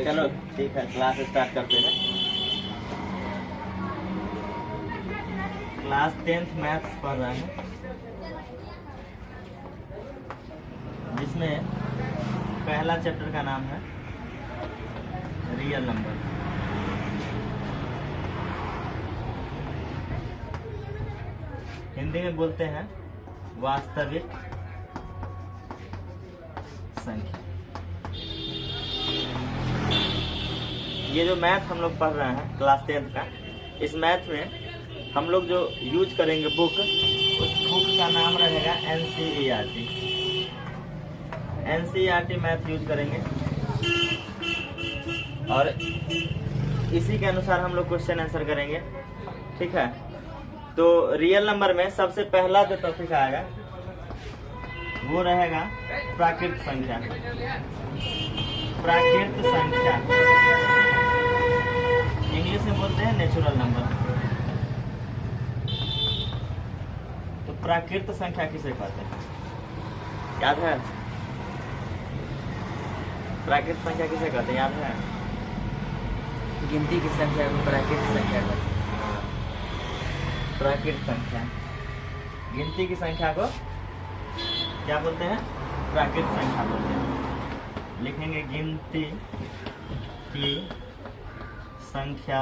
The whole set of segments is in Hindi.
चलो ठीक है, क्लास स्टार्ट करते हैं। क्लास 10th मैथ्स पढ़ रहे हैं, जिसमें पहला चैप्टर का नाम है रियल नंबर। हिंदी में बोलते हैं वास्तविक संख्या। ये जो मैथ हम लोग पढ़ रहे हैं क्लास 10th का, इस मैथ में हम लोग जो यूज करेंगे बुक, उस बुक का नाम रहेगा NCERT। NCERT मैथ यूज करेंगे और इसी के अनुसार हम लोग क्वेश्चन आंसर करेंगे, ठीक है। तो रियल नंबर में सबसे पहला जो टॉपिक आएगा वो रहेगा प्राकृत संख्या। प्राकृत संख्या इंग्लिश में बोलते हैं नेचुरल नंबर। तो प्राकृत संख्या किसे कहते हैं, याद है? प्राकृत संख्या किसे कहते हैं, याद है? गिनती की संख्या को प्राकृत संख्या कहते हैं। प्राकृत संख्या, गिनती की संख्या को क्या बोलते हैं? प्राकृत संख्या बोलते हैं। लिखेंगे गिनती की संख्या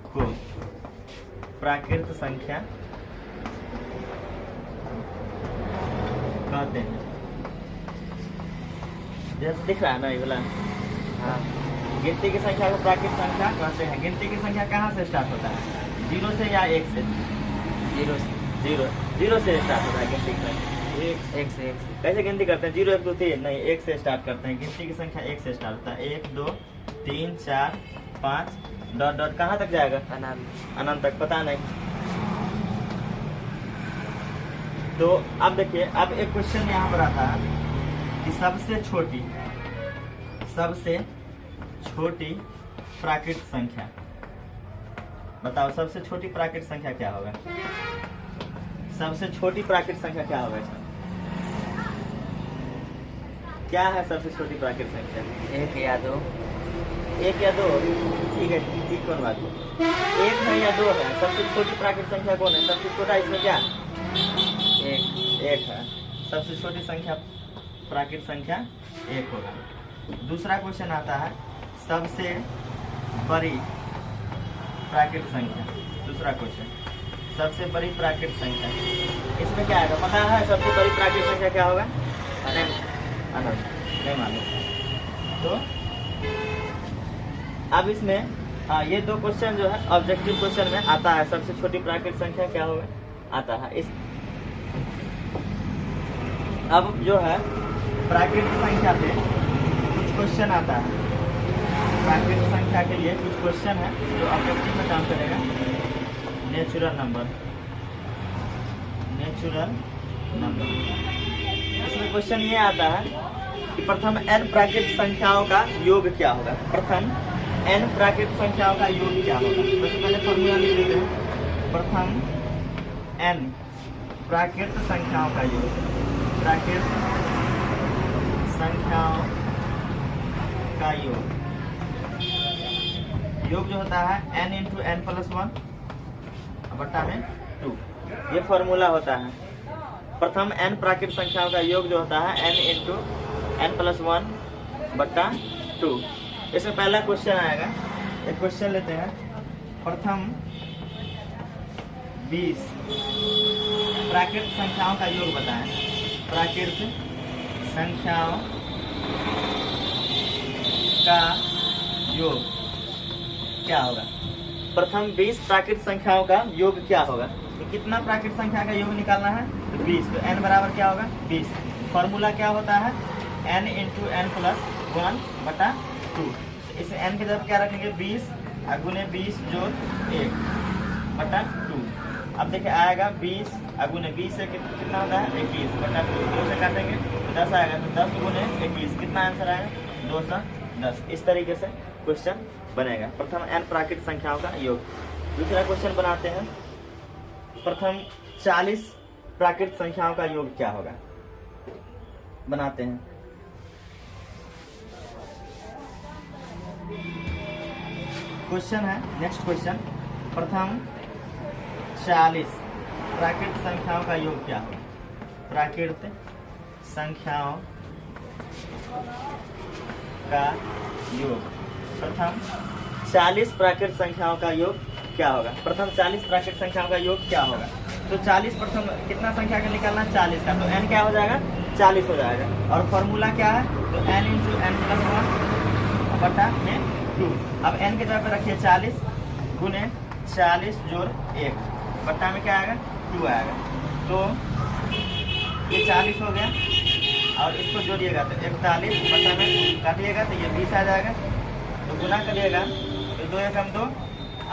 को प्राकृत संख्या कहते हैं। जैसे दिख रहा है ना ये वाला, हाँ, गिनती की संख्या को प्राकृत संख्या कहते हैं। गिनती की संख्या कहाँ से स्टार्ट होता है, 0 से या 1 से? 0 से। 0 से स्टार्ट होता है गिनती की संख्या। 1 से। कैसे गिनती करते हैं? 0 1 2 3 नहीं, 1 से स्टार्ट करते हैं। गिनती की संख्या 1 से स्टार्ट होता है। 1 2 3 4 5 डॉट डॉट कहाँ तक जाएगा? अनंत तक, पता नहीं। तो अब देखिए, अब एक क्वेश्चन यहाँ पर आता है कि सबसे छोटी प्राकृत संख्या बताओ। सबसे छोटी प्राकृत संख्या क्या होगा? सबसे छोटी प्राकृत संख्या क्या होगा? क्या है सबसे छोटी प्राकृत संख्या? 1 या 2। 1 या 2? ठीक है, ठीक कौन बात है? 1 है या 2 है? सबसे छोटी प्राकृत संख्या कौन है? सबसे छोटा इसमें क्या? 1 है। सबसे छोटी संख्या प्राकृत संख्या 1 होगा। दूसरा क्वेश्चन आता है सबसे बड़ी प्राकृत संख्या। दूसरा क्वेश्चन, सबसे बड़ी प्राकृत संख्या, इसमें क्या आएगा? पता है सबसे बड़ी प्राकृत संख्या क्या होगा? अनंत। नहीं मालूम। तो अब इसमें ये दो क्वेश्चन जो है ऑब्जेक्टिव क्वेश्चन में आता है। सबसे छोटी प्राकृत संख्या क्या होगा आता है। इस अब जो है प्राकृत संख्या पे कुछ क्वेश्चन आता है। प्राकृत संख्या के लिए कुछ क्वेश्चन है जो ऑब्जेक्टिव में काम करेगा। नेचुरल नंबर, इसमें क्वेश्चन ये आता है कि प्रथम n प्राकृत संख्याओं का योग क्या होगा। प्रथम n प्राकृत संख्याओं का योग क्या होगा? सबसे पहले फॉर्मूला लिख लेते हैं। प्रथम n प्राकृत संख्याओं का योग, प्राकृत संख्याओं का योग जो होता है n इंटू n प्लस 1 बट्टा में 2। ये फॉर्मूला होता है। प्रथम n प्राकृत संख्याओं का योग जो होता है n इंटू n प्लस 1 बट्टा 2। इसमें पहला क्वेश्चन आएगा। एक क्वेश्चन लेते हैं। प्रथम 20 प्राकृत संख्याओं का योग बताएं। प्राकृत संख्याओं का योग क्या होगा? प्रथम 20 प्राकृत संख्याओं का योग क्या होगा? तो कितना प्राकृत संख्या का योग निकालना है? तो 20। तो n बराबर क्या होगा? 20। फॉर्मूला क्या होता है? n इंटू n प्लस 1 बटा 2। इस n की जगह क्या रखेंगे? 20 गुने 20 जो 1 बटा 2। अब देखिए आएगा 20 गुने 20 से कितना होता है? 21 बटा 2। 2 से काटेंगे तो 10 आएगा। तो 10 गुने 21 कितना आंसर आएगा? 210। इस तरीके से क्वेश्चन बनेगा। प्रथम n प्राकृत संख्याओं का योग। दूसरा क्वेश्चन बनाते हैं। प्रथम 40 प्राकृत संख्याओं का योग क्या होगा? बनाते हैं। क्वेश्चन है, नेक्स्ट क्वेश्चन, प्रथम 40 प्राकृत संख्याओं का योग क्या होगा? प्राकृत संख्याओं का योग, प्रथम 40 प्राकृत संख्याओं का योग क्या होगा? प्रथम 40 प्राकृत संख्याओं का योग क्या होगा? तो 40 प्रथम कितना संख्या का निकालना? 40 का, तो n क्या हो जाएगा? 40 हो जाएगा। और फॉर्मूला क्या है? तो n इंटू n प्लस 1 बटा में 2। अब n की जगह पर रखिए 40 गुने 40 जोड़ 1 बटा में क्या आएगा? 2 आएगा। तो ये 40 हो गया और इसको जोड़िएगा तो 41 बटा में काटिएगा तो ये 20 आ जाएगा। तो गुना करिएगा तो 2 एकम 2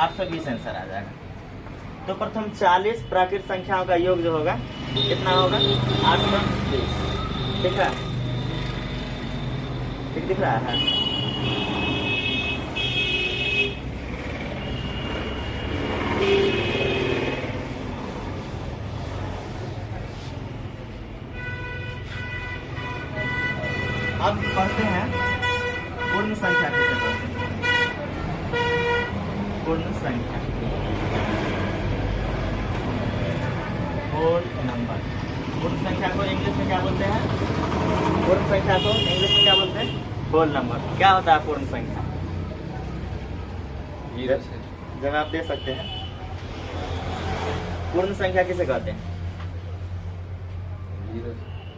820 आंसर आ जाएगा। तो प्रथम 40 प्राकृत संख्याओं का योग जो होगा कितना होगा? 820। ठीक है, ठीक दिख रहा है? अब पढ़ते हैं पूर्ण संख्या किसे कहते हैं? पूर्ण संख्या, होल नंबर। पूर्ण संख्या को इंग्लिश में क्या बोलते हैं? पूर्ण संख्या को इंग्लिश में क्या बोलते हैं? Whole number. क्या होता है पूर्ण संख्या? जवाब दे सकते हैं। पूर्ण संख्या किसे कहते हैं?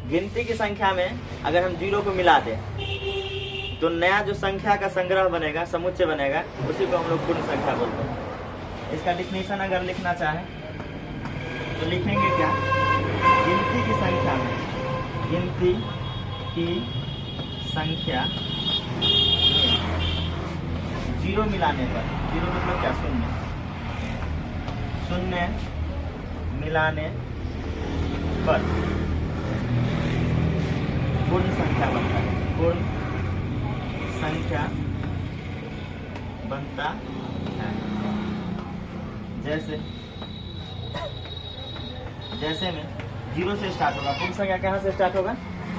गिनती की संख्या में अगर हम 0 को मिला दें तो नया जो संख्या का संग्रह बनेगा, समुच्चय बनेगा, उसी को हम लोग पूर्ण संख्या बोलते हैं। इसका डिफिनेशन अगर लिखना चाहें तो लिखेंगे क्या? गिनती की संख्या में, गिनती की संख्या में 0 मिलाने पर, 0 मतलब क्या? शून्य, शून्य मिलाने पर पूर्ण संख्या बनता है। पूर्ण संख्या बनता है। जैसे में 0 से स्टार्ट होगा। पूर्ण संख्या कहाँ से स्टार्ट होगा?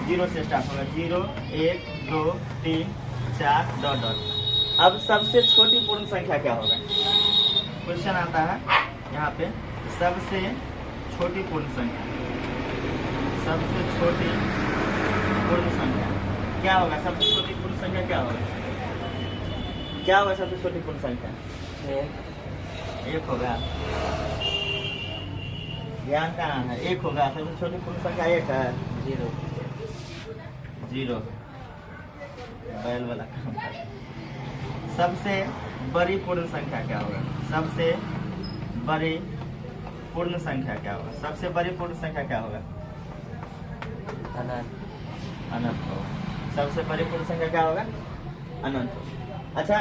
0 से स्टार्ट होगा। 0 1 2 3 4 डॉट डॉट। अब सबसे छोटी पूर्ण संख्या क्या होगा? क्वेश्चन आता है यहाँ पे, सबसे छोटी पूर्ण संख्या, सबसे छोटी पूर्ण संख्या क्या होगा? सबसे छोटी पूर्ण संख्या क्या होगा? क्या होगा सबसे छोटी पूर्ण संख्या? 1 होगा। ध्यान कहाँ है? 1 होगा। सबसे छोटी पूर्ण संख्या 1 है। 0 बैल वाला काम है। सबसे बड़ी पूर्ण संख्या क्या होगा? सबसे बड़ी पूर्ण संख्या क्या होगा? सबसे बड़ी पूर्ण संख्या क्या होगा? अनंत। अनंत होगा। सबसे बड़ी पूर्ण संख्या क्या होगा? अनंत। अच्छा,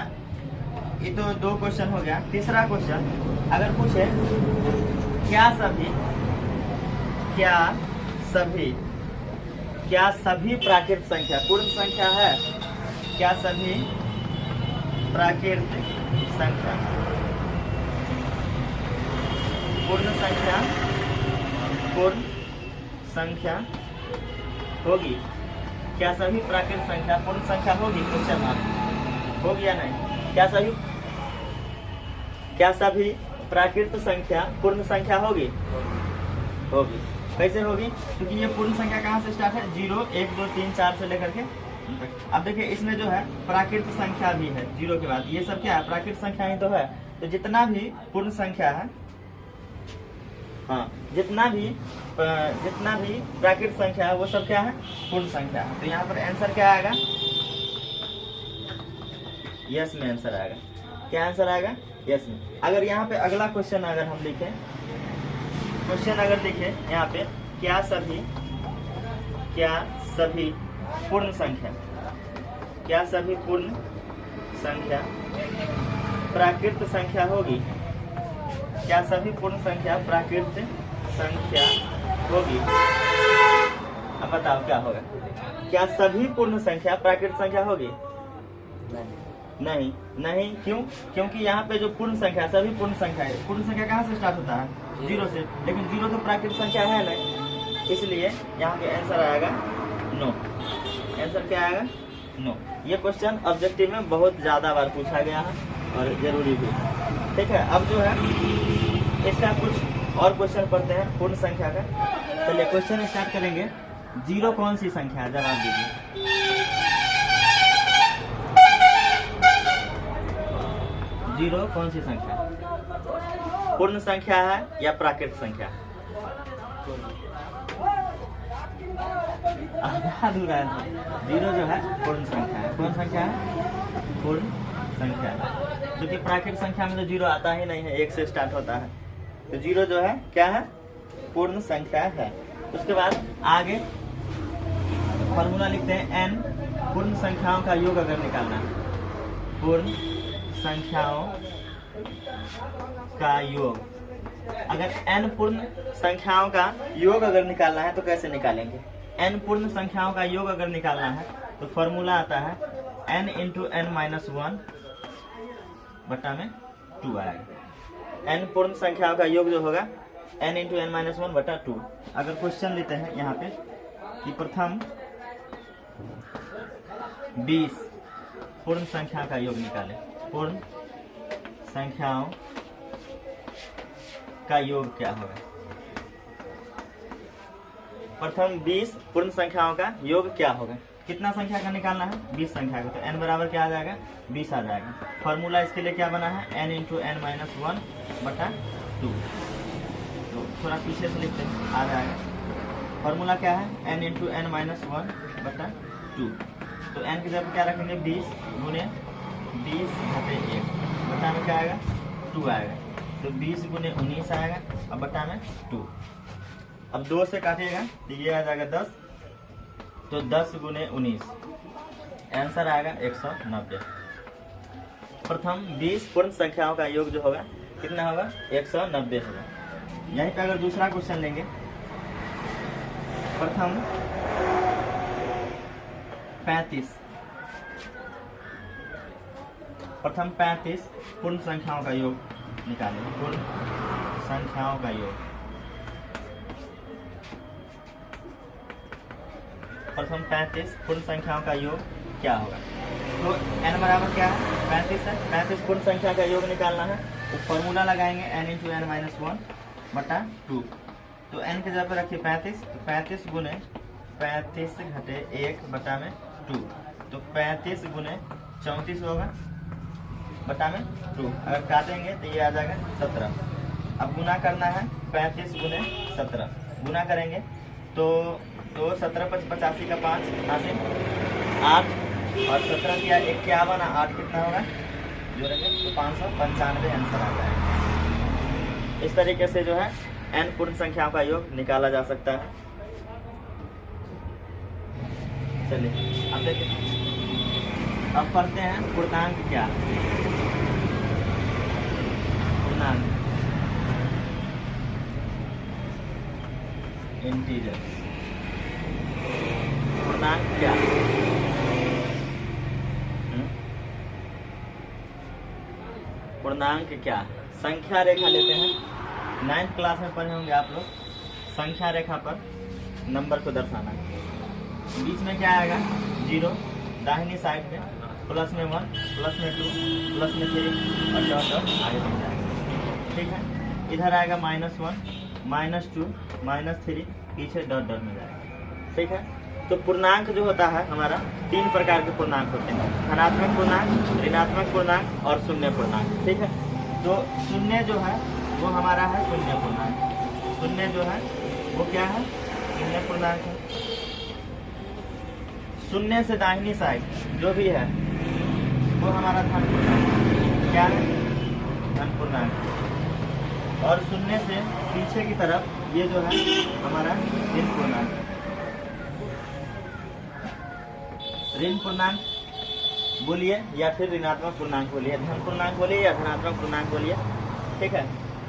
ये तो 2 क्वेश्चन हो गया। तीसरा क्वेश्चन अगर पूछे क्या सभी प्राकृत संख्या पूर्ण संख्या है? क्या सभी प्राकृत संख्या पूर्ण संख्या होगी? क्या सभी प्राकृत संख्या पूर्ण संख्या होगी? Question mark. होगी या नहीं? क्या सभी प्राकृत संख्या पूर्ण संख्या होगी? होगी। कैसे होगी? क्योंकि ये पूर्ण संख्या कहाँ से स्टार्ट है? 0 1 2 3 4 से लेकर के। अब देखिए इसमें जो है प्राकृत संख्या भी है 0 के बाद। ये सब क्या है? प्राकृत संख्या ही तो है। तो जितना भी पूर्ण संख्या है, हाँ, जितना भी प्राकृत संख्या है वो सब क्या है? पूर्ण संख्या है। तो यहाँ पर आंसर क्या आएगा? यस में आंसर आएगा। क्या आंसर आएगा? यस में। अगर यहाँ पे अगला क्वेश्चन अगर हम लिखें, क्वेश्चन अगर देखें यहाँ पे, क्या सभी पूर्ण संख्या प्राकृत संख्या होगी? क्या सभी पूर्ण संख्या प्राकृत संख्या होगी? अब बताओ क्या होगा? क्या सभी पूर्ण संख्या प्राकृत संख्या होगी? नहीं। क्यों? क्योंकि यहाँ पे जो पूर्ण संख्या, सभी पूर्ण संख्या है। पूर्ण संख्या कहाँ से स्टार्ट होता है? 0 से। लेकिन 0 तो प्राकृत संख्या है नहीं, इसलिए यहाँ पे आंसर आएगा नो। आंसर क्या आएगा? नो। ये क्वेश्चन ऑब्जेक्टिव में बहुत ज्यादा बार पूछा गया है। और जरूरी भी। ठीक है, अब जो है इसका कुछ और क्वेश्चन पढ़ते हैं पूर्ण संख्या का। चलिए क्वेश्चन स्टार्ट करेंगे। जीरो कौन सी संख्या है, जवाब दीजिए। जीरो कौन सी संख्या, पूर्ण संख्या है या प्राकृत संख्या? अधूरा है। जीरो जो है पूर्ण संख्या है। कौन संख्या है? पूर्ण संख्या है। क्योंकि प्राकृत संख्या में तो जीरो आता ही नहीं है, एक से स्टार्ट होता है। तो जीरो जो है क्या है? पूर्ण संख्या है। उसके बाद आगे फॉर्मूला लिखते हैं n पूर्ण संख्याओं का योग अगर निकालना है। पूर्ण संख्याओं का योग, अगर n पूर्ण संख्याओं का योग अगर निकालना है तो कैसे निकालेंगे? n पूर्ण संख्याओं का योग अगर निकालना है तो फॉर्मूला आता है n इंटू n माइनस 1 बटा में 2 आएगा। n पूर्ण संख्याओं का योग जो होगा n इंटू n माइनस 1 बटा 2। अगर क्वेश्चन लेते हैं यहाँ पे कि प्रथम 20 पूर्ण संख्या का योग निकालें। पूर्ण संख्याओं का योग क्या होगा? प्रथम 20 पूर्ण संख्याओं का योग क्या होगा? कितना संख्या का निकालना है? 20 संख्या का। तो n बराबर क्या आ जाएगा? 20 आ जाएगा। फॉर्मूला इसके लिए क्या बना है? n इंटू n माइनस 1 बटा 2। तो थोड़ा पीछे से लिखते हैं, आ जाएगा। फॉर्मूला क्या है? n इंटू n माइनस 1 बटा 2। तो n की जगह क्या रखेंगे? 20 गुने 20 घटे 1 बटा में क्या आएगा? 2 आएगा। तो 20 गुने 19 आएगा अब बटा में 2। अब 2 से काटिएगा तो ये आ जाएगा 10। तो 10 गुने 19 आंसर आएगा 190। प्रथम 20 पूर्ण संख्याओं का योग जो होगा कितना होगा? 190 होगा। यहीं पे अगर दूसरा क्वेश्चन लेंगे, प्रथम 35 पूर्ण संख्याओं का योग निकालेंगे। पूर्ण संख्याओं का योग, प्रथम 35 पूर्ण संख्याओं का योग क्या होगा? तो n बराबर क्या है? 35 है। 35 पूर्ण संख्या का योग निकालना है तो फॉर्मूला लगाएंगे n इंटू n माइनस 1 बटा 2। तो n की जगह पर रखिए 35। तो 35 गुने 35 घटे 1 बटा में 2। तो 35 गुने 34 होगा बटा में 2। अगर काटेंगे तो ये आ जाएगा 17। अब गुना करना है 35 गुने 17। गुना करेंगे तो 17 × 85 का 5 8 और 17 किया 51 8 कितना होगा? जोड़ेंगे तो 595 आंसर आ जाएगा। इस तरीके से जो है n पूर्ण संख्याओं का योग निकाला जा सकता है। चलिए अब देखिए, अब पढ़ते हैं पूर्णांक क्या? पूर्णांक इंटीजर। पूर्णांक क्या? पूर्णांक क्या? संख्या रेखा लेते हैं। 9th क्लास में पढ़े होंगे आप लोग। संख्या रेखा पर नंबर को दर्शाना है। बीच में क्या आएगा? 0, दाहिनी साइड में प्लस में 1, प्लस में 2, प्लस में 3 और डॉट डॉट आगे बन जाएगा। ठीक है, इधर आएगा -1, -2, -3, पीछे डॉट डॉट में जाएगा। ठीक है, तो पूर्णांक जो होता है हमारा 3 प्रकार के पूर्णांक होते हैं। धनात्मक पूर्णांक, ऋणात्मक पूर्णांक और शून्य पूर्णांक। ठीक है, तो शून्य जो है वो हमारा है शून्य पूर्णांक। शून्य जो है वो क्या है? शून्य पूर्णांक है। शून्य से दाहिनी साइड जो भी है वो हमारा धन पूर्णांक। क्या है? धन पूर्णांक। और शून्य से पीछे की तरफ ये जो है हमारा ऋण पूर्णांक। ऋण पूर्णांक बोलिए या फिर ऋणात्मक पूर्णांक बोलिए, धन पूर्णांक बोलिए या धनात्मक पूर्णांक बोलिए। ठीक है,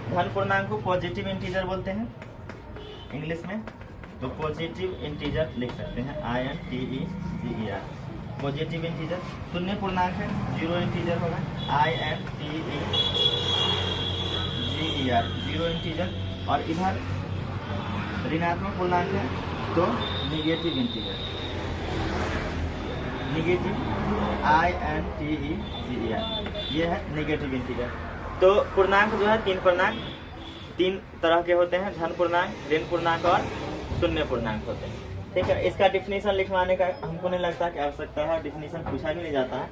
धन पूर्णांक को पॉजिटिव इंटीजर बोलते हैं इंग्लिश में। तो पॉजिटिव इंटीजर लिख सकते हैं, INTEGER, पॉजिटिव इंटीजर। शून्य पूर्णांक है, 0 इंटीजर होगा, INTEGER, 0 इंटीजर। और इधर ऋणात्मक पूर्णांक है तो निगेटिव इंटीजर, निगेटिव INTEGER। ये है नेगेटिव इंटीजर। तो पूर्णांक जो है तीन तरह के होते हैं, धन पूर्णांक, ऋण पूर्णांक और शून्य पूर्णांक होते हैं। ठीक है, इसका डिफिनीशन लिखवाने का हमको नहीं लगता कि आवश्यकता है, डिफिनीशन पूछा भी नहीं जाता है।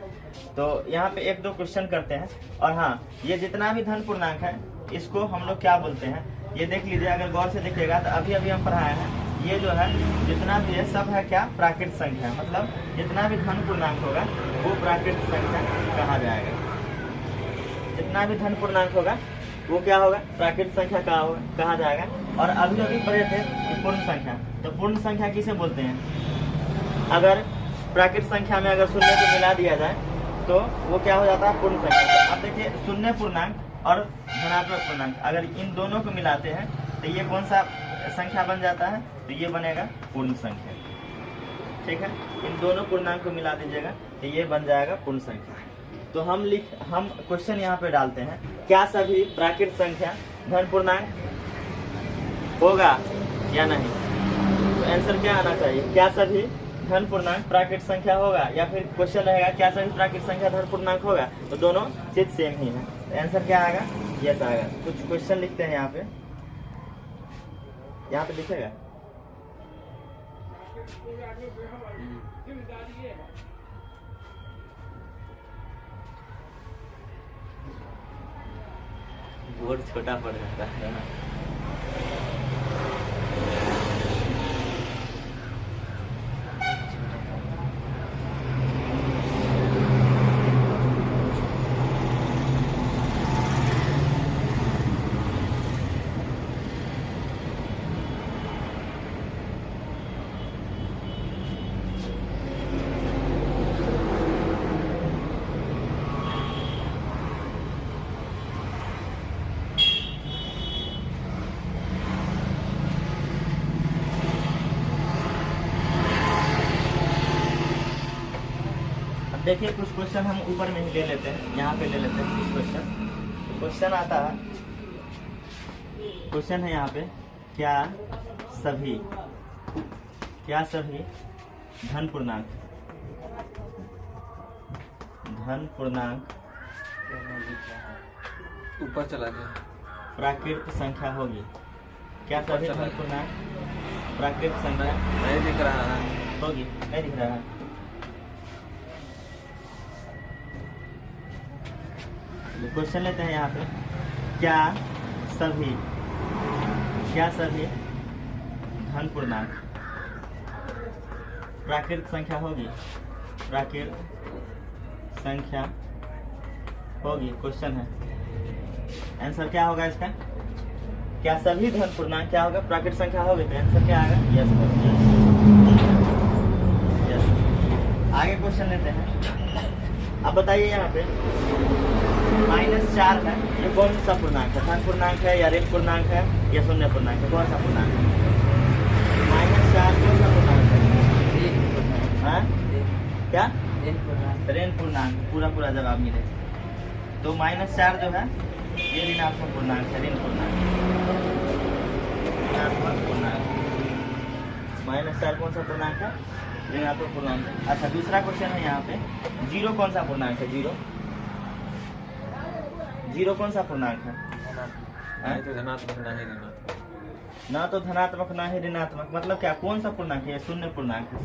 तो यहाँ पे 1-2 क्वेश्चन करते हैं। और हाँ, ये जितना भी धन पूर्णांक है इसको हम लोग क्या बोलते हैं ये देख लीजिए। अगर गौर से देखिएगा तो अभी हम पढ़ाए हैं, ये जो है जितना भी है सब है क्या, प्राकृत संख्या। मतलब जितना भी धन पूर्णांक होगा वो प्राकृत संख्या कहा जाएगा। जितना भी धन पूर्णांक होगा वो क्या होगा, प्राकृत संख्या कहा जाएगा। और अभी पढ़े थे कि पूर्ण संख्या, तो पूर्ण संख्या किसे बोलते हैं, अगर प्राकृत संख्या में अगर शून्य को मिला दिया जाए तो वो क्या हो जाता है, पूर्ण संख्या। तो अब देखिए शून्य पूर्णांक और धनात्मक पूर्णांक अगर इन दोनों को मिलाते हैं तो ये कौन सा संख्या बन जाता है, तो ये बनेगा पूर्ण संख्या। ठीक है, इन दोनों पूर्णांक को मिला दीजिएगा तो ये बन जाएगा पूर्ण संख्या। तो हम क्वेश्चन यहाँ पे डालते हैं, क्या सभी प्राकृत संख्या धन पूर्णांक होगा या नहीं। तो आंसर क्या आना चाहिए, क्या सभी धन पूर्णांक प्राकृत संख्या होगा, या फिर क्वेश्चन रहेगा क्या सभी प्राकृत संख्या धन पूर्णांक होगा। तो दोनों चीज सेम ही है, तो आंसर क्या आएगा, यस आएगा। कुछ क्वेश्चन लिखते हैं यहाँ पे लिखेगा। बोर्ड छोटा पड़ जाता है ना। देखिए कुछ क्वेश्चन हम ऊपर में ही ले लेते हैं, यहाँ पे ले लेते हैं कुछ क्वेश्चन। तो क्वेश्चन आता है, क्वेश्चन है यहाँ पे, क्या सभी धन पूर्णांक ऊपर चला गया, प्राकृत संख्या होगी। क्या सभी धन पूर्णांक प्राकृत संख्या नहीं दिख रहा है, होगी, नहीं दिख रहा है। क्वेश्चन लेते हैं यहाँ पे, क्या सभी धन पूर्णांक प्राकृत संख्या होगी, क्वेश्चन है। आंसर क्या होगा इसका, क्या सभी धन पूर्णांक क्या होगा, प्राकृत संख्या होगी। तो आंसर क्या आएगा, यस। आगे क्वेश्चन लेते हैं। अब बताइए यहाँ पे -4 है, ये कौन सा पूर्णांक है, धन पूर्णांक है या ऋण पूर्णांक है या शून्य पूर्णांक है, कौन सा पूर्णांक है। -4 कौन सा पूर्णांक है, क्या, ऋण पूर्णांक। पूरा जवाब मिले। तो -4 जो है ये ऋणात्मक पूर्णांक है, ऋण पूर्णांक, -4 कौन सा पूर्णांक है, ऋणात्मक पूर्णांक है। अच्छा, दूसरा क्वेश्चन है यहाँ पे, 0 कौन सा पूर्णांक है, 0 कौन सा पूर्णांक है, नहीं तो धनात्मक ना ही ऋणात्मक, ना तो धनात्मक ना ही ऋणात्मक। मतलब क्या, कौन सा पूर्णांक है, शून्य पूर्णांक है।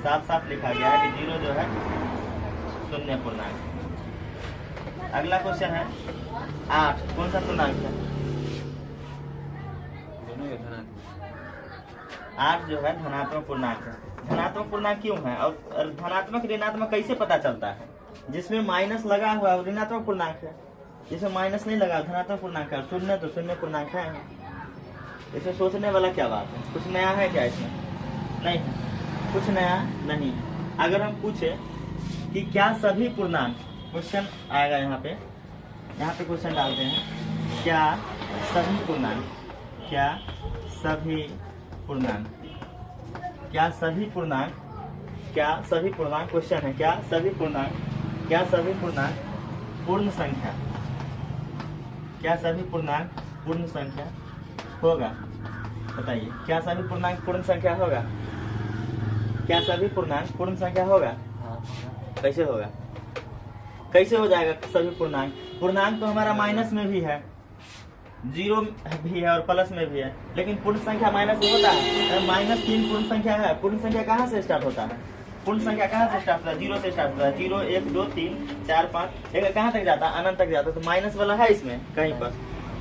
साफ लिखा गया है कि 0 जो है शून्य पूर्णांक। अगला क्वेश्चन है 8, कौन सा पूर्णांक है, दोनों ये धनात्मक। 8 जो है धनात्मक पूर्णांक है। धनात्मक पूर्णांक क्यों है, और धनात्मक ऋणात्मक कैसे पता चलता है, जिसमें माइनस लगा हुआ है ऋणात्मक पूर्णांक है, जिसमें माइनस नहीं लगा धनात्मक पूर्णांक है। शून्य तो शून्य पूर्णांक है। इसमें सोचने वाला क्या बात है, कुछ नया है क्या इसमें, नहीं है, कुछ नया नहीं। अगर हम पूछे कि क्या सभी पूर्णांक, क्वेश्चन आएगा यहाँ पे क्वेश्चन डालते हैं, क्या सभी पूर्णांक क्वेश्चन है, क्या सभी पूर्णांक पूर्ण संख्या, क्या सभी पूर्णांक पूर्ण संख्या होगा। बताइए, क्या सभी पूर्णांक पूर्ण संख्या होगा, क्या सभी पूर्णांक पूर्ण संख्या होगा, कैसे होगा, कैसे हो जाएगा सभी पूर्णांक? पूर्णांक तो हमारा माइनस में भी है, जीरो भी है और प्लस में भी है, लेकिन पूर्ण संख्या माइनस में होता है। -3 पूर्ण संख्या है। पूर्ण संख्या कहाँ से स्टार्ट होता है? पूर्ण संख्या कहाँ से स्टार्ट होता है? 0 से स्टार्ट होता है। 0 1 2 3 4 5 लेकिन कहाँ तक जाता है? अनंत तक जाता है। तो माइनस वाला है इसमें कहीं पर,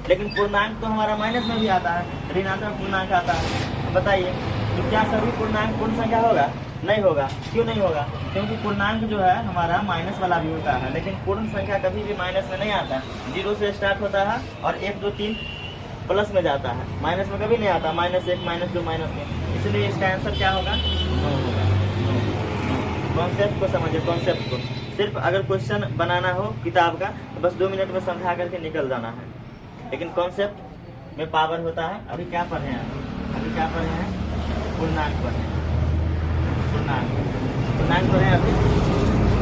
लेकिन पूर्णांक तो हमारा माइनस में भी आता है, ऋणात्मक पूर्णांक आता है। बताइए तो क्या सभी पूर्णांक पूर्ण संख्या होगा? नहीं होगा। क्यों नहीं होगा? क्योंकि पूर्णांक जो है हमारा माइनस वाला भी होता है, लेकिन पूर्ण संख्या कभी भी माइनस में नहीं आता है। 0 से स्टार्ट होता है और 1 2 3 प्लस में जाता है, माइनस में कभी नहीं आता। -1 -2 -3, इसलिए इसका आंसर क्या होगा? 9 होगा। कॉन्सेप्ट को समझिए, कॉन्सेप्ट को। सिर्फ अगर क्वेश्चन बनाना हो किताब का तो बस 2 मिनट में समझा करके निकल जाना है, लेकिन कॉन्सेप्ट में पावर होता है। अभी क्या पढ़े हैं? अभी क्या पढ़े हैं? पूर्णांक पढ़े हैं, पूर्णांक पढ़े हैं अभी।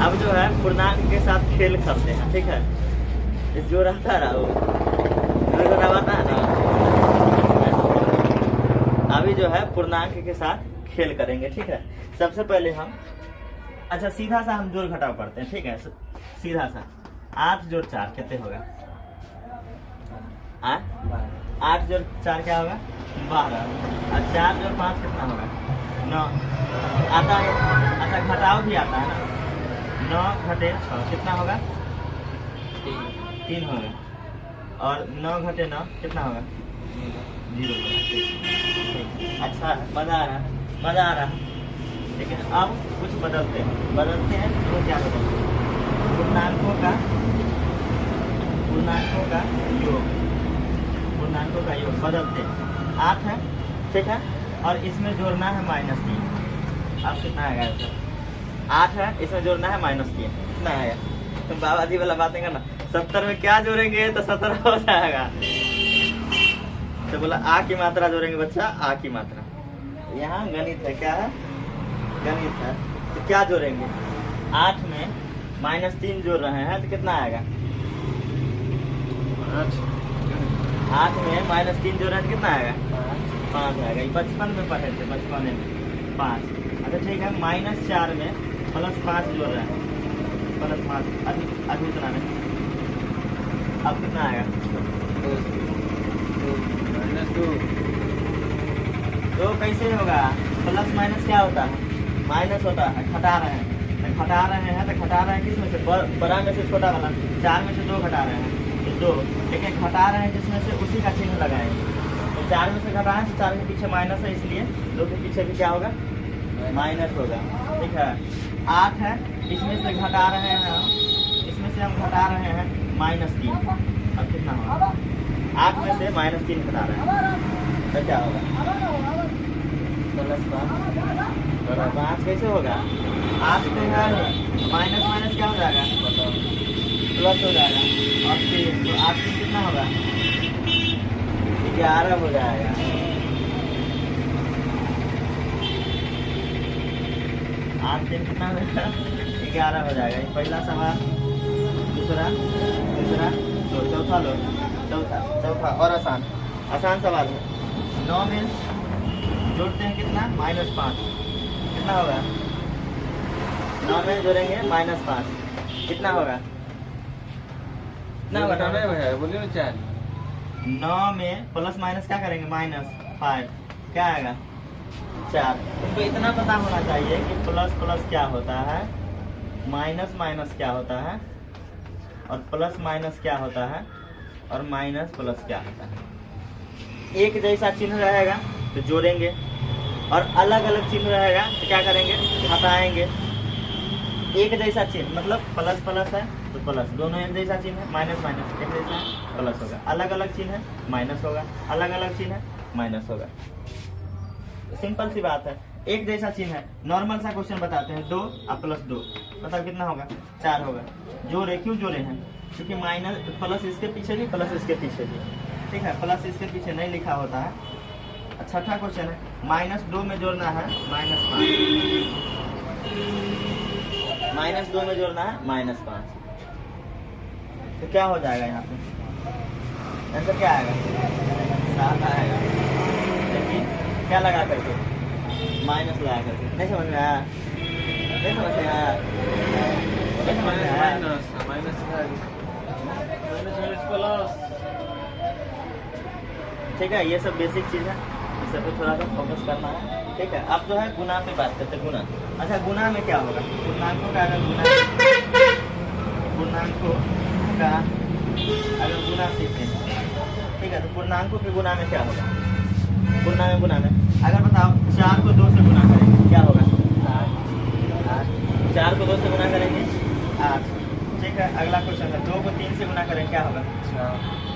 अब जो है पूर्णांक के साथ खेल करते हैं, ठीक है? इस जो रहता है वो रहता है ना, अभी जो है पूर्णांक के साथ खेल करेंगे, ठीक है? सबसे पहले हम अच्छा सीधा सा हम जोड़ घटाव करते हैं, ठीक है? सीधा सा 8 जोड़ 4 कितने होगा? 8 जोड़ 4 क्या होगा? 12। और 4 जोड़ 5 कितना होगा? 9 आता है। अच्छा घटाव भी आता है ना, 9 घटे 6 कितना होगा? 3 होगा। और 9 घटे 9 कितना होगा? 0 होगा। ठीक। अच्छा मजा आ रहा। लेकिन अब कुछ बदलते हैं तो क्या बदलते हैं? पूर्णांकों का योग बदलते हैं। 8 है, ठीक है? और इसमें जोड़ना है -3। अब कितना आएगा? 8 है, इसमें जोड़ना है -3, कितना आएगा? तुम बाबा जी वाला बातें करना। 70 में क्या जोड़ेंगे तो 17 हो जाएगा। तो बोला आ की मात्रा जोड़ेंगे बच्चा, आ की मात्रा। यहाँ गणित है, क्या है? गणित है। तो क्या जोड़ेंगे? 8 में -3 जोड़ रहे हैं तो कितना आएगा? 8 में -3 जोड़ रहे हैं तो कितना आएगा? 5 आएगा। ये बचपन में पढ़े थे, बचपन में 5। अच्छा ठीक है, -4 में +5 जोड़ रहे हैं, +5 अभी उतना नहीं। अब कितना आएगा? 2 कैसे होगा? प्लस माइनस क्या होता है? माइनस होता है। घटा रहे हैं तो घटा रहे हैं किस में से? बड़ा में से छोटा वाला। 4 में से 2 घटा रहे हैं तो 2, लेकिन घटा रहे हैं जिसमें से उसी का चिन्ह लगाएंगे। तो 4 में से घटा है तो 4 के पीछे माइनस है, इसलिए 2 के पीछे भी क्या होगा? माइनस होगा, ठीक है? 8 है, इसमें से घटा रहे हैं हम, -3। अब कितना होगा? 8 में से -3 घटा रहे हैं तो क्या होगा? +5 कैसे होगा? 8 तो है, माइनस क्या हो जाएगा? प्लस हो जाएगा। और 3 तो 8 से कितना होगा? 11 हो जाएगा। 8 3 कितना होगा? 11 हो जाएगा। ये पहला सवाल। दूसरा लो, चौथा लो, चौथा और आसान सवाल है। 9 में जोड़ते हैं कितना? -5 कितना होगा? 9 में जोड़ेंगे -5 कितना होगा? कितना होगा? बोलिए ना 4। 9 में प्लस माइनस क्या करेंगे? -5 क्या आएगा? 4। तुमको इतना पता होना चाहिए कि प्लस क्या होता है, माइनस क्या होता है, और प्लस माइनस क्या होता है, और माइनस प्लस क्या होता है। एक जैसा चिन्ह रहेगा तो जोड़ेंगे, और अलग अलग चिन्ह रहेगा तो क्या करेंगे? घटाएंगे। एक जैसा चिन्ह मतलब प्लस है तो प्लस, दोनों एक जैसा चिन्ह है। माइनस एक जैसा प्लस होगा। अलग अलग चिन्ह है माइनस होगा, अलग अलग चिन्ह है माइनस होगा। सिंपल सी बात है। एक जैसा चिन्ह है, नॉर्मल सा क्वेश्चन बताते हैं। 2 और +2 मतलब कितना होगा? 4 होगा। जोड़े क्यों जोड़े हैं? क्योंकि माइनस प्लस इसके पीछे भी, प्लस इसके पीछे भी, ठीक है? प्लस इसके पीछे नहीं लिखा होता है। छठा क्वेश्चन है, -2 में जोड़ना है -5, -2 में जोड़ना है -5, तो क्या हो जाएगा? यहाँ पे आंसर क्या आएगा? 7 आएगा। लेकिन क्या लगा करके? माइनस लगा करके। नहीं समझ में आया? माइनस ठीक है, ये सब बेसिक चीज़ है, इस सब पे थोड़ा सा फोकस करना है। ठीक है, अब जो है गुना पे बात करते हैं। गुना, अच्छा गुना में क्या होगा? पूर्णांकों का अगर गुना, पूर्णांकों का अगर गुना सीखते हैं, ठीक है, तो पूर्णांकों के गुना में क्या होगा? पूर्णांक गुना में अगर बताओ 4 को 2 से गुना करेंगे क्या होगा? 4 को 2 से गुना करेंगे 8। ठीक है, अगला क्वेश्चन है 2 को 3 से गुना करेंगे क्या होगा?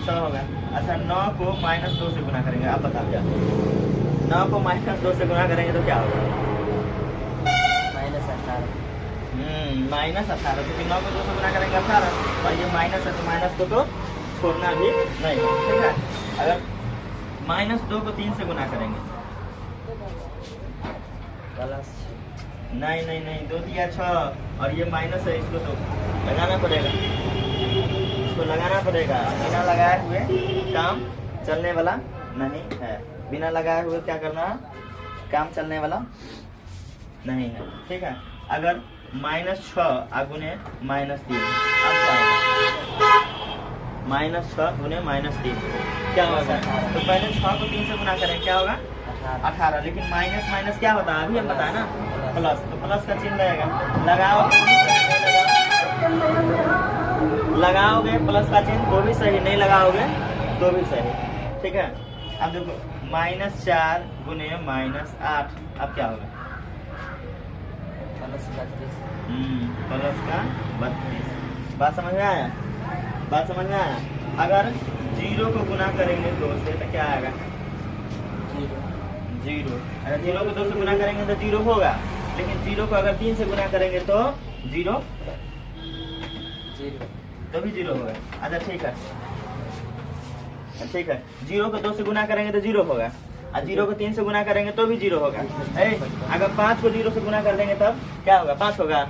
6 होगा। अच्छा 9 को -2 से गुना करेंगे, आप बताओ क्या? 9 को -2 से गुना करेंगे तो क्या होगा? -18। -18, क्योंकि 9 को 2 से गुना करेंगे 18 और ये माइनस है तो माइनस को तो छोड़ना भी नहीं है। ठीक है, अगर -2 को 3 से गुना करेंगे, नहीं 2 दिया 6 और ये माइनस है, इसको तो लगाना पड़ेगा, इसको लगाना पड़ेगा। बिना लगाए हुए काम चलने वाला नहीं है, बिना लगाए हुए क्या करना है? काम चलने वाला नहीं है। ठीक है, अगर -6 गुने -3, अब क्या होगा? -6 गुने -3 क्या होगा? तो पहले 6 को 3 से गुना करें क्या होगा? 18, लेकिन माइनस माइनस क्या होता है? अभी हम बताए ना, प्लस, तो प्लस का चिन्ह रहेगा। लगाओगे प्लस का चिन्ह तो भी सही, नहीं लगाओगे तो भी सही। ठीक है, अब देखो -4 गुने -8, अब क्या होगा? प्लस का 32। बात समझ में आया? बात समझ में आया? अगर 0 को गुना करेंगे 2 से तो क्या आएगा? 0। अगर 0 को 2 से गुना करेंगे तो 0 होगा, लेकिन 0 को अगर 3 से गुना करेंगे तो 0 तो भी 0 होगा। अच्छा ठीक है, ठीक है, 0 को 2 से गुना करेंगे तो 0 होगा, और 0 को 3 से गुना करेंगे तो भी 0 होगा। अगर 5 को 0 से गुना कर देंगे तब क्या होगा? 5 होगा।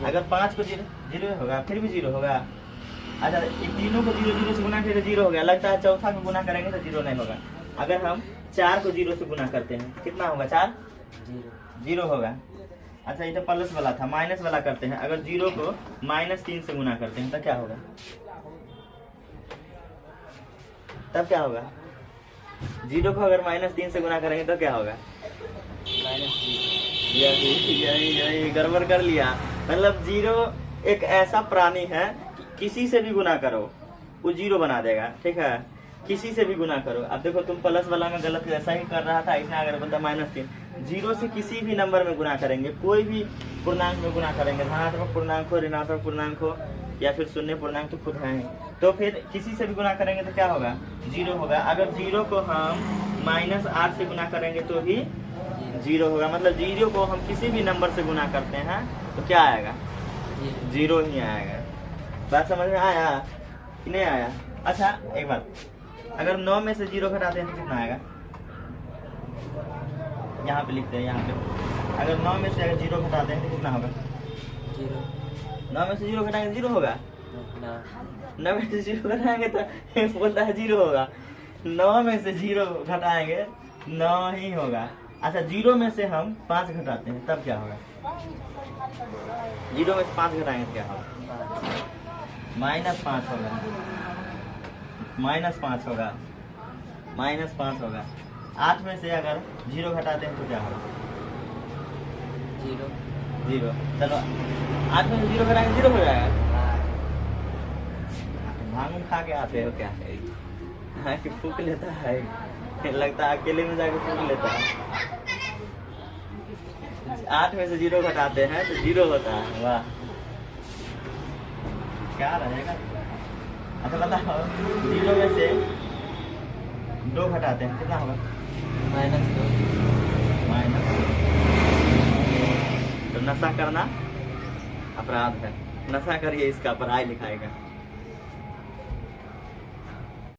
अगर 5 को 0 होगा, फिर भी 0 होगा। अच्छा, तीनों को 0 से गुना करें तो 0 हो गया। लगता है चौथा को गुना करेंगे तो 0 नहीं होगा। अगर हम 4 को 0 से गुना करते हैं कितना होगा? 4 0 होगा। अच्छा, ये तो प्लस वाला था, माइनस वाला करते हैं। अगर 0 को -3 से गुना करते हैं तो क्या होगा? तब क्या होगा? 0 को अगर -3 से गुना करेंगे तो क्या होगा? यही गड़बड़ कर लिया। मतलब 0 एक ऐसा प्राणी है कि किसी से भी गुना करो वो 0 बना देगा। ठीक है, किसी से भी गुना करो। अब देखो तुम प्लस वाला में गलत ऐसा ही कर रहा था, इसने अगर बोलता -3, 0 से किसी भी नंबर में गुना करेंगे, कोई भी पूर्णांक में गुना करेंगे, धनात्मक पूर्णांक हो, ऋणात्मक पूर्णांक हो या फिर शून्य पूर्णांक तो खुद है, तो फिर किसी से भी गुना करेंगे तो क्या होगा? 0 होगा। अगर 0 को हम -8 से गुना करेंगे तो भी 0 होगा। मतलब 0 को हम किसी भी नंबर से गुना करते हैं तो क्या आएगा? 0 ही आएगा। बात समझ में आया कि नहीं आया? अच्छा एक बात, अगर 9 में से 0 घटाते हैं तो कितना आएगा? यहाँ पे लिखते हैं, यहाँ पे अगर 9 में से अगर 0 घटाते हैं तो कितना होगा? 9 में से 0 घटाएंगे 0 होगा। 9 में से 0 घटाएंगे तो बोलता है 0 होगा। 9 में से 0 घटाएंगे 9 ही होगा। अच्छा 0 में से हम 5 घटाते हैं तब क्या होगा? 0 में से 5 घटाएंगे तो क्या होगा? -5 होगा। -5 होगा, -5 होगा। 8 में से अगर 0 घटाते हैं तो क्या होगा? 0। चलो 8 में से 0 घटाएंगे 0 हो जाएगा। भांग खा के आते हो क्या? हाँ कि फूक लेता है, लगता है अकेले में जाके फूक लेता है। 8 में से 0 घटाते हैं तो 0 होता है। वाह, क्या रहेगा? अच्छा बताओ 0 में से 2 घटाते हैं कितना होगा? -2। तो नशा करना अपराध है, नशा करिए इसका पढ़ाई लिखाई का।